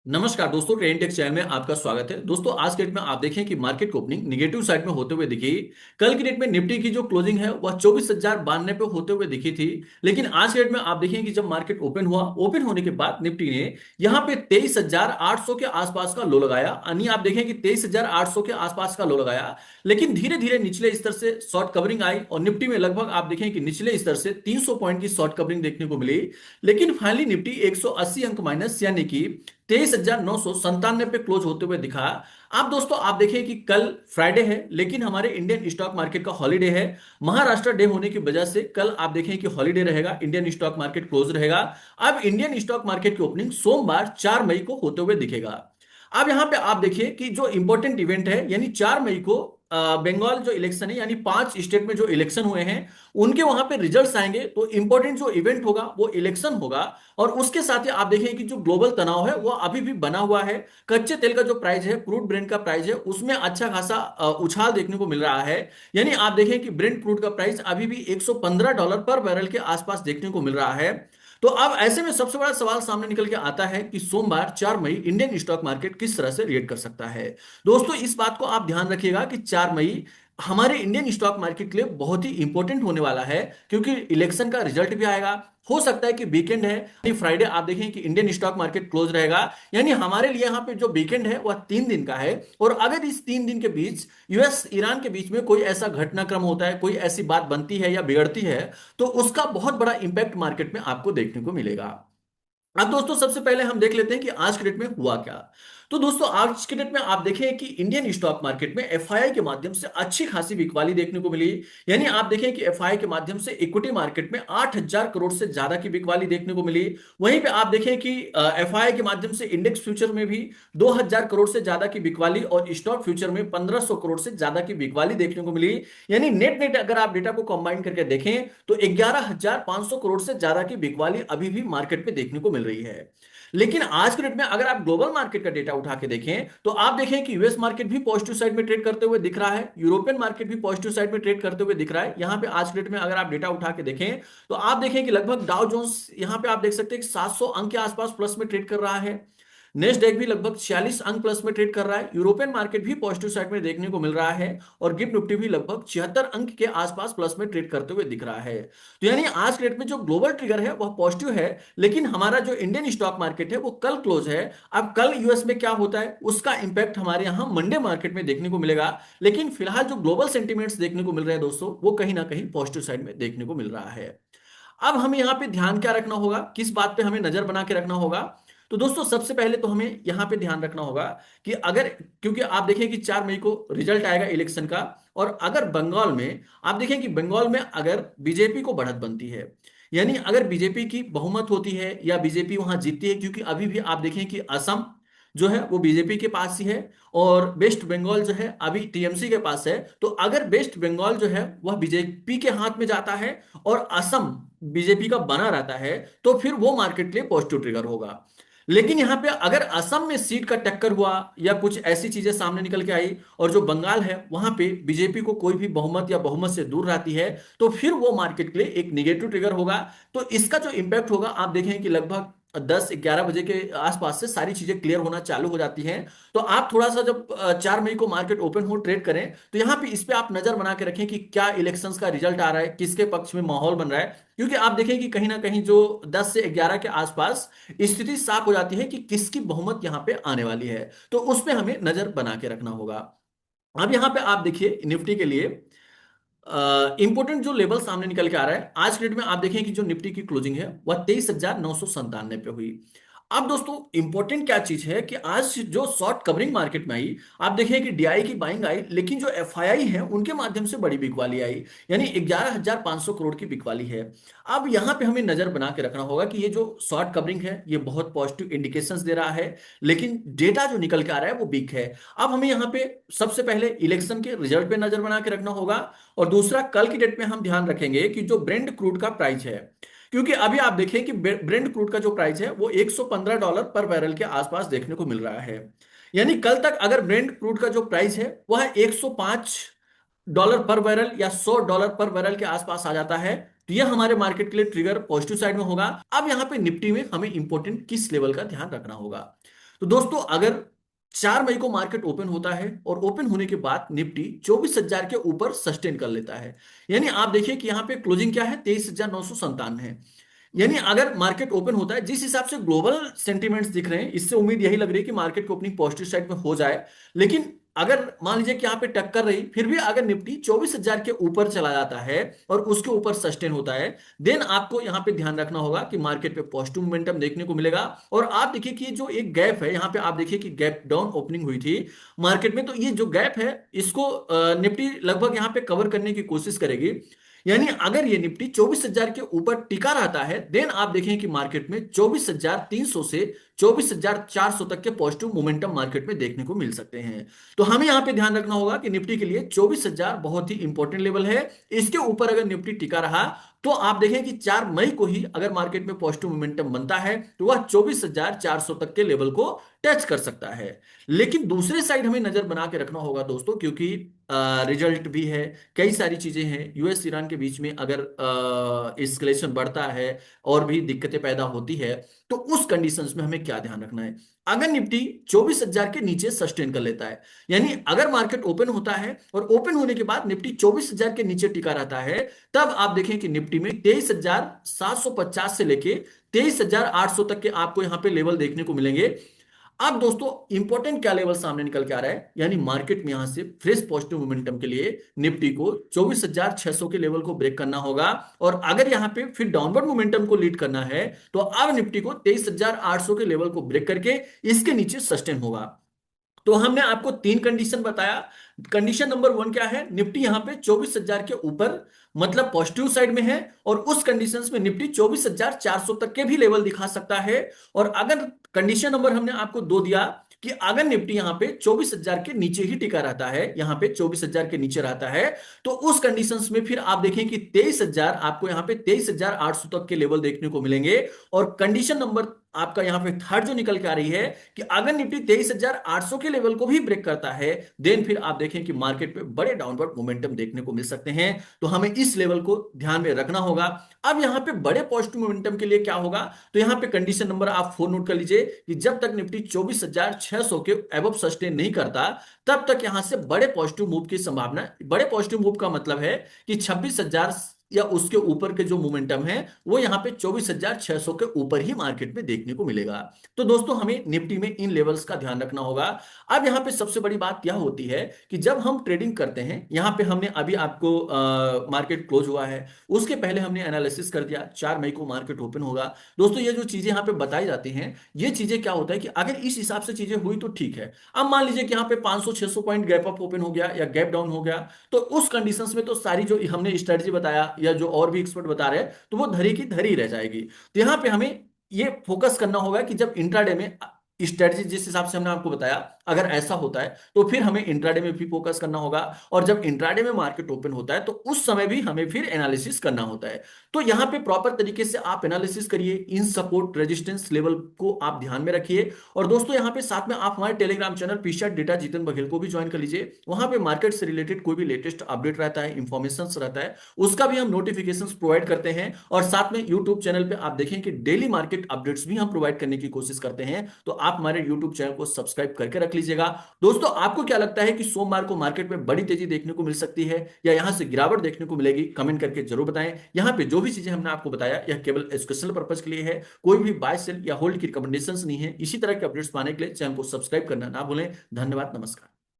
नमस्कार दोस्तों, train take channel में आपका स्वागत है। दोस्तों, आज के डेट में आप देखें कि मार्केट की ओपनिंग निगेटिव साइड में होते हुए दिखी। कल की डेट में निफ्टी की जो क्लोजिंग है वह 24,092 पे होते हुए दिखी थी। लेकिन आज के डेट में आप देखें कि जब मार्केट ओपन हुआ, ओपन होने के बाद निफ्टी ने यहाँ पे 23,800 के आसपास का लो लगाया। यानी आप देखें कि 23,800 के आसपास का लो लगाया। लेकिन धीरे धीरे निचले स्तर से शॉर्ट कवरिंग आई और निफ्टी में लगभग आप देखें कि निचले स्तर से 300 पॉइंट की शॉर्ट कवरिंग देखने को मिली। लेकिन फाइनली निफ्टी 180 अंक माइनस यानी कि 23,997 पे क्लोज होते हुए दिखा। आप दोस्तों आप देखें कि कल फ्राइडे है, लेकिन हमारे इंडियन स्टॉक मार्केट का हॉलीडे है। महाराष्ट्र डे होने की वजह से कल आप देखें कि हॉलीडे रहेगा, इंडियन स्टॉक मार्केट क्लोज रहेगा। अब इंडियन स्टॉक मार्केट की ओपनिंग सोमवार 4 मई को होते हुए दिखेगा। अब यहां पे आप देखिए कि जो इंपॉर्टेंट इवेंट है, यानी 4 मई को बंगाल जो इलेक्शन है, यानी 5 स्टेट में जो इलेक्शन हुए हैं उनके वहां पे रिजल्ट्स आएंगे। तो इंपॉर्टेंट जो इवेंट होगा वो इलेक्शन होगा। और उसके साथ ही आप देखें कि जो ग्लोबल तनाव है वो अभी भी बना हुआ है। कच्चे तेल का जो प्राइस है, क्रूड ब्रेंट का प्राइस है, उसमें अच्छा खासा उछाल देखने को मिल रहा है। यानी आप देखें कि ब्रेंट क्रूड का प्राइस अभी भी $115 पर बैरल के आसपास देखने को मिल रहा है। तो अब ऐसे में सबसे बड़ा सवाल सामने निकल के आता है कि सोमवार 4 मई इंडियन स्टॉक मार्केट किस तरह से रिएक्ट कर सकता है। दोस्तों, इस बात को आप ध्यान रखिएगा कि 4 मई हमारे इंडियन स्टॉक मार्केट के लिए बहुत ही इंपॉर्टेंट होने वाला है, क्योंकि इलेक्शन का रिजल्ट भी आएगा। हो सकता है कि वीकेंड है, यानी फ्राइडे आप देखें कि इंडियन स्टॉक मार्केट क्लोज रहेगा। यानी हमारे लिए यहाँ पे जो वीकेंड है वह 3 दिन का है। और अगर इस 3 दिन के बीच यूएस ईरान के बीच में कोई ऐसा घटनाक्रम होता है, कोई ऐसी बात बनती है या बिगड़ती है, तो उसका बहुत बड़ा इंपैक्ट मार्केट में आपको देखने को मिलेगा। अब दोस्तों सबसे पहले हम देख लेते हैं कि आज के डेट में हुआ क्या। तो दोस्तों आज के डेट में आप देखें कि इंडियन स्टॉक मार्केट में एफआईआई के माध्यम से अच्छी खासी बिकवाली देखने को मिली। यानी आप देखें कि एफआईआई के माध्यम से इक्विटी मार्केट में 8,000 करोड़ से ज्यादा की बिकवाली देखने को मिली। वहीं पे आप देखें कि एफआईआई के माध्यम से इंडेक्स फ्यूचर में भी 2,000 करोड़ से ज्यादा की बिकवाली और स्टॉक फ्यूचर में 1,500 करोड़ से ज्यादा की बिकवाली देखने को मिली। यानी नेट नेट अगर आप डेटा को कंबाइन करके देखें तो 11,500 करोड़ से ज्यादा की बिकवाली अभी भी मार्केट में देखने को मिल रही है। लेकिन आज के डेट में अगर आप ग्लोबल मार्केट का डेटा उठा के देखें तो आप देखें कि यूएस मार्केट भी पॉजिटिव साइड में ट्रेड करते हुए दिख रहा है, यूरोपियन मार्केट भी पॉजिटिव साइड में ट्रेड करते हुए दिख रहा है। यहां पे आज के डेट में अगर आप डेटा उठा के देखें तो आप देखें कि लगभग डाउ जोन्स यहां पे आप देख सकते हैं कि 700 अंक के आसपास प्लस में ट्रेड कर रहा है। नेस्डैक भी लगभग 46 अंक प्लस में ट्रेड कर रहा है। यूरोपियन मार्केट भी पॉजिटिव साइड में देखने को मिल रहा है। और गिफ्ट निफ्टी भी लगभग 76 अंक के आसपास प्लस में ट्रेड करते हुए दिख रहा है। तो यानी आज के डेट में जो ग्लोबल ट्रिगर है वह पॉजिटिव है। लेकिन हमारा जो इंडियन स्टॉक मार्केट है वो कल क्लोज है। अब कल यूएस में क्या होता है उसका इंपैक्ट हमारे यहाँ मंडे मार्केट में देखने को मिलेगा। लेकिन फिलहाल जो ग्लोबल सेंटीमेंट्स देखने को मिल रहे हैं दोस्तों, वो कहीं ना कहीं पॉजिटिव साइड में देखने को मिल रहा है। अब हमें यहाँ पे ध्यान क्या रखना होगा, किस बात पे हमें नजर बना के रखना होगा। तो दोस्तों सबसे पहले तो हमें यहाँ पे ध्यान रखना होगा कि अगर, क्योंकि आप देखें कि 4 मई को रिजल्ट आएगा इलेक्शन का। और अगर बंगाल में आप देखें कि बंगाल में अगर बीजेपी को बढ़त बनती है, यानी अगर बीजेपी की बहुमत होती है या बीजेपी वहां जीतती है, क्योंकि अभी भी आप देखें कि असम जो है वो बीजेपी के पास ही है और वेस्ट बंगाल जो है अभी टीएमसी के पास है। तो अगर वेस्ट बंगाल जो है वह बीजेपी के हाथ में जाता है और असम बीजेपी का बना रहता है, तो फिर वो मार्केट के लिए पॉजिटिव ट्रिगर होगा। लेकिन यहां पे अगर असम में सीट का टक्कर हुआ या कुछ ऐसी चीजें सामने निकल के आई और जो बंगाल है वहां पे बीजेपी को कोई भी बहुमत या बहुमत से दूर रहती है, तो फिर वो मार्केट के लिए एक निगेटिव ट्रिगर होगा। तो इसका जो इंपैक्ट होगा आप देखें कि लगभग 10-11 बजे के आसपास से सारी चीजें क्लियर होना चालू हो जाती हैं। तो आप थोड़ा सा जब 4 मई को मार्केट ओपन हो ट्रेड करें तो यहाँ पे इस पे आप नजर बना के रखें कि क्या इलेक्शंस का रिजल्ट आ रहा है, किसके पक्ष में माहौल बन रहा है। क्योंकि आप देखें कि कहीं ना कहीं जो 10 से 11 के आसपास स्थिति साफ हो जाती है कि किसकी बहुमत यहाँ पे आने वाली है। तो उस पे हमें नजर बना के रखना होगा। अब यहाँ पे आप देखिए निफ्टी के लिए इंपोर्टेंट जो लेवल सामने निकल के आ रहा है, आज के डेट में आप देखें कि जो निफ्टी की क्लोजिंग है वह 23,997 पे हुई। अब दोस्तों इंपॉर्टेंट क्या चीज है कि आज जो शॉर्ट कवरिंग मार्केट में आई, आप देखें कि डीआई की बाइंग आई, लेकिन जो एफआईआई है उनके माध्यम से बड़ी बिकवाली आई। यानी 11,500 करोड़ की बिकवाली है। अब यहां पे हमें नजर बना के रखना होगा कि ये जो शॉर्ट कवरिंग है ये बहुत पॉजिटिव इंडिकेशंस दे रहा है, लेकिन डेटा जो निकल के आ रहा है वो वीक है। अब हमें यहाँ पे सबसे पहले इलेक्शन के रिजल्ट पे नजर बना के रखना होगा। और दूसरा, कल की डेट में हम ध्यान रखेंगे कि जो ब्रेंट क्रूड का प्राइस है, क्योंकि अभी आप देखें कि ब्रेंट क्रूड का जो प्राइस है वो $115 पर बैरल के आसपास देखने को मिल रहा है। यानी कल तक अगर ब्रेंट क्रूड का जो प्राइस है वह $105 पर बैरल या $100 पर बैरल के आसपास आ जाता है, तो यह हमारे मार्केट के लिए ट्रिगर पॉजिटिव साइड में होगा। अब यहां पे निफ्टी में हमें इंपॉर्टेंट किस लेवल का ध्यान रखना होगा। तो दोस्तों अगर 4 मई को मार्केट ओपन होता है और ओपन होने के बाद निफ्टी 24,000 के ऊपर सस्टेन कर लेता है, यानी आप देखिए कि यहाँ पे क्लोजिंग क्या है, 23,957 है। यानी अगर मार्केट ओपन होता है, जिस हिसाब से ग्लोबल सेंटीमेंट्स दिख रहे हैं, इससे उम्मीद यही लग रही है कि मार्केट को अपनी पॉजिटिव साइड में हो जाए। लेकिन अगर मान लीजिए कि यहाँ पे टक्कर रही, फिर भी अगर निफ्टी 24,000 के ऊपर चला जाता है और उसके ऊपर सस्टेन होता है, देन आपको यहाँ पे ध्यान रखना होगा कि मार्केट पे पॉजिटिव मोमेंटम देखने को मिलेगा। और आप देखिए कि जो एक गैप है यहाँ पे, आप देखिए कि गैप डाउन ओपनिंग हुई थी मार्केट में, तो ये जो गैप है इसको निफ्टी लगभग यहाँ पे कवर करने की कोशिश करेगी। यानी अगर ये निफ्टी 24,000 के ऊपर टिका रहता है, देन आप देखें कि मार्केट में 24,300 से 24,400 तक के पॉजिटिव मोमेंटम मार्केट में देखने को मिल सकते हैं। तो हमें यहां पे ध्यान रखना होगा कि निफ्टी के लिए 24,000 बहुत ही इंपॉर्टेंट लेवल है। इसके ऊपर अगर निफ्टी टिका रहा तो आप देखें कि 4 मई को ही अगर मार्केट में पॉजिटिव मोमेंटम बनता है तो वह 24,400 तक के लेवल को टच कर सकता है। लेकिन दूसरे साइड हमें नजर बना के रखना होगा दोस्तों, क्योंकि रिजल्ट भी है, कई सारी चीजें हैं। यूएस ईरान के बीच में अगर एस्केलेशन बढ़ता है और भी दिक्कतें पैदा होती है, तो उस कंडीशंस में हमें क्या ध्यान रखना है। अगर निफ्टी 24,000 के नीचे सस्टेन कर लेता है, यानी अगर मार्केट ओपन होता है और ओपन होने के बाद निफ्टी 24,000 के नीचे टिका रहता है, तब आप देखें कि निफ्टी में 23,750 से लेके 23,800 तक के आपको यहां पे लेवल देखने को मिलेंगे। अब दोस्तों इंपॉर्टेंट क्या लेवल सामने निकल के आ रहा है, यानी मार्केट में यहां से फ्रेश पॉजिटिव मोमेंटम के लिए निफ्टी को 24,600 के लेवल को ब्रेक करना होगा। और अगर यहां पे फिर डाउनवर्ड मोमेंटम को लीड करना है, तो अब निफ्टी को 23,800 के लेवल को ब्रेक करके इसके नीचे सस्टेन होगा। तो हमने आपको 3 कंडीशन बताया। कंडीशन नंबर 1 क्या है, निफ्टी यहां पे 24,000 के ऊपर मतलब पॉजिटिव साइड में है, और उस कंडीशंस में निफ्टी 24,400 तक के भी लेवल दिखा सकता है। और अगर कंडीशन नंबर हमने आपको 2 दिया कि अगर निफ्टी यहां पे 24,000 के नीचे ही टिका रहता है, यहां पे 24,000 के नीचे रहता है, तो उस कंडीशंस में फिर आप देखें कि 23,000 आपको यहां पे 23,800 तक के लेवल देखने को मिलेंगे। और कंडीशन नंबर आपका यहां पे थर्ड जो निकल के आ रही है कि अगर निफ्टी 23,800 के लेवल को भी ब्रेक करता है, देन फिर आप देखें कि मार्केट पे बड़े डाउनवर्ड मोमेंटम देखने को मिल सकते हैं। तो हमें इस लेवल को ध्यान में रखना होगा। अब यहां पे बड़े पॉजिटिव मोमेंटम के लिए क्या होगा, तो यहां पे कंडीशन नंबर आप 4 नोट कर लीजिए कि जब तक निफ्टी 24,600 के एबव सस्टेन नहीं करता, तब तक यहां से बड़े पॉजिटिव मूव की संभावना। बड़े पॉजिटिव मूव का मतलब है कि 26,000 या उसके ऊपर के जो मोमेंटम है वो यहां पे 24,600 के ऊपर ही मार्केट में देखने को मिलेगा। तो दोस्तों हमें निफ्टी में इन लेवल्स का ध्यान रखना होगा। अब यहां पे सबसे बड़ी बात क्या होती है कि जब हम ट्रेडिंग करते हैं, यहां पे हमने अभी आपको मार्केट क्लोज हुआ है, उसके पहले हमने एनालिसिस कर दिया 4 मई को मार्केट ओपन होगा। दोस्तों ये जो चीजें यहां पे बताई जाती हैं, ये चीजें क्या होता है कि अगर इस हिसाब से चीजें हुई तो ठीक है। अब मान लीजिए कि यहां पे 500-600 पॉइंट गैप अप ओपन हो गया या गैप डाउन हो गया, तो उस कंडीशंस में तो सारी जो हमने स्ट्रेटजी बताया या जो और भी एक्सपर्ट बता रहे हैं, तो वो धरी की धरी रह जाएगी। तो यहां पे हमें ये फोकस करना होगा कि जब इंट्राडे में स्ट्रेटजी जिस हिसाब से हमने आपको बताया, अगर ऐसा होता है तो फिर हमें इंट्राडे में भी फोकस करना होगा। और जब इंट्राडे में मार्केट ओपन होता है तो उस समय भी हमें फिर एनालिसिस करना होता है। तो यहां पे प्रॉपर तरीके से आप एनालिसिस करिए, इन सपोर्ट रेजिस्टेंस लेवल को आप ध्यान में रखिए। और दोस्तों यहां पे साथ में आप हमारे टेलीग्राम चैनल पीशार्ट डेटा जीतन बघेल को भी ज्वाइन कर लीजिए। वहां पे मार्केट से रिलेटेड कोई भी लेटेस्ट अपडेट रहता है, इंफॉर्मेशन रहता है, उसका भी हम नोटिफिकेशन प्रोवाइड करते हैं। और साथ में यूट्यूब चैनल पे आप देखें कि डेली मार्केट अपडेट्स भी हम प्रोवाइड करने की कोशिश करते हैं। तो आप हमारे यूट्यूब चैनल को सब्सक्राइब करके रख लीजिएगा। दोस्तों आपको क्या लगता है कि सोमवार को मार्केट में बड़ी तेजी देखने को मिल सकती है या यहां से गिरावट देखने को मिलेगी, कमेंट करके जरूर बताएं। यहां पे जो भी चीजें हमने आपको बताया यह केवल एजुकेशनल पर्पज के लिए है, कोई भी बाय सेल या होल्ड की रिकमेंडेशंस नहीं है। इसी तरह के अपडेट्स पाने के लिए चैनल को सब्सक्राइब करना ना भूलें। धन्यवाद, नमस्कार।